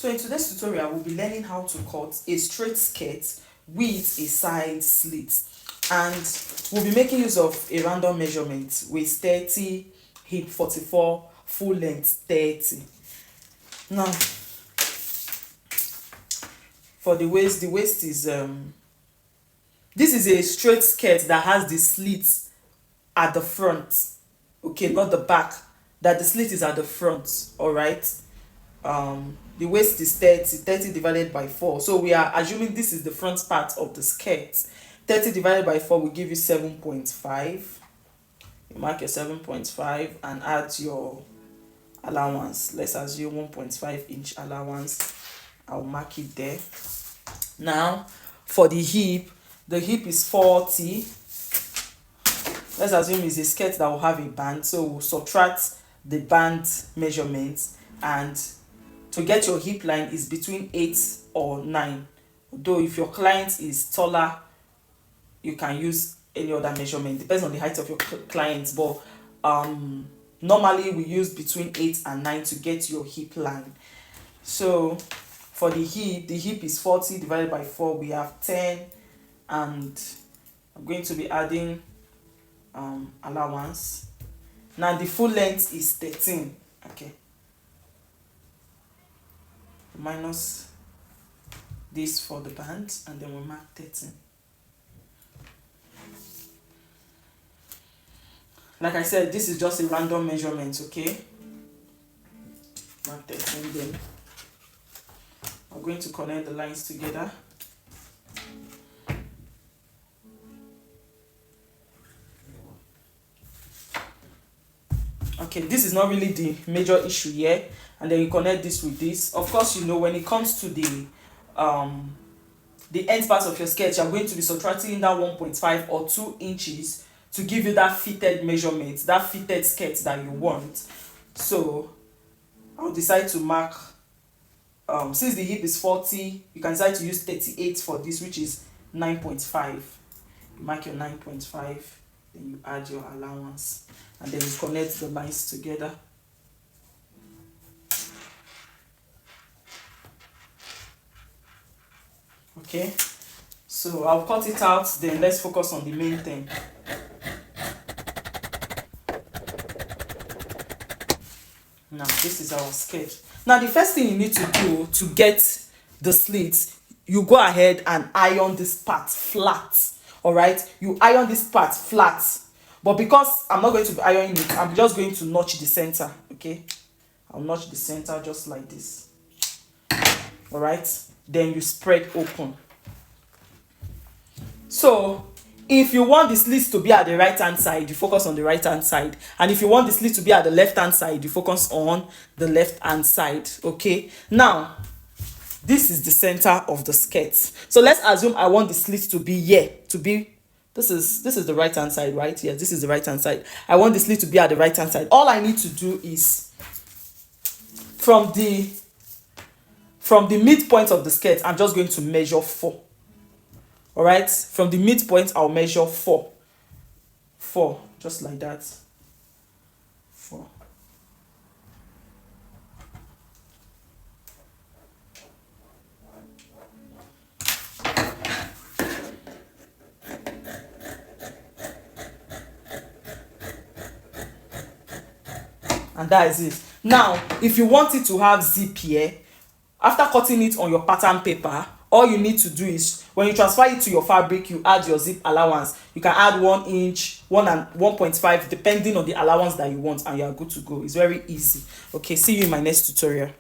So in today's tutorial, we'll be learning how to cut a straight skirt with a side slit. And we'll be making use of a random measurement with 30, hip 44, full length 30. Now, for the waist is this is a straight skirt that has the slit at the front, okay, not the back, that the slit is at the front. All right. The waist is 30 divided by 4, so we are assuming this is the front part of the skirt. 30 divided by 4 will give you 7.5. You mark your 7.5 and add your allowance. Let's assume 1.5 inch allowance. I'll mark it there. Now for the hip is 40. Let's assume it's a skirt that will have a band, so we'll subtract the band measurement, and to get your hip line is between 8 or 9. Though if your client is taller, you can use any other measurement, depends on the height of your client, but normally we use between 8 and 9 to get your hip line. So for the hip is 40 divided by 4, we have 10, and I'm going to be adding allowance. Now the full length is 13. Okay, minus this for the band, and then we mark 13. Like I said, this is just a random measurement, okay? Mark 13. Then I'm going to connect the lines together. Okay, this is not really the major issue here, and then you connect this with this. Of course, you know, when it comes to the end part of your skirt, you're going to be subtracting that 1.5 or 2 inches to give you that fitted measurement, that fitted skirt that you want. So I'll decide to mark, since the hip is 40, you can decide to use 38 for this, which is 9.5. You mark your 9.5, then you add your allowance, and then you connect the lines together. Okay, so I'll cut it out, then let's focus on the main thing. Now this is our skirt. Now the first thing you need to do to get the slits, you go ahead and iron this part flat. All right, you iron this part flat, but because I'm not going to be ironing it, I'm just going to notch the center. Okay, I'll notch the center just like this. All right, then you spread open. So if you want the slits to be at the right hand side, you focus on the right hand side, and if you want the slit to be at the left hand side, you focus on the left hand side. Okay, now this is the center of the skirt. So let's assume I want the slit to be here, to be this is the right hand side, right? Yes, this is the right hand side. I want the slit to be at the right hand side. All I need to do is from the midpoint of the skirt, I'm just going to measure 4. All right, from the midpoint I'll measure 4, just like that. 4. And that is it. Now if you want it to have zip here, after cutting it on your pattern paper, all you need to do is when you transfer it to your fabric, you add your zip allowance. You can add 1 inch, 1 and 1.5 depending on the allowance that you want, and you are good to go. It's very easy. Okay, see you in my next tutorial.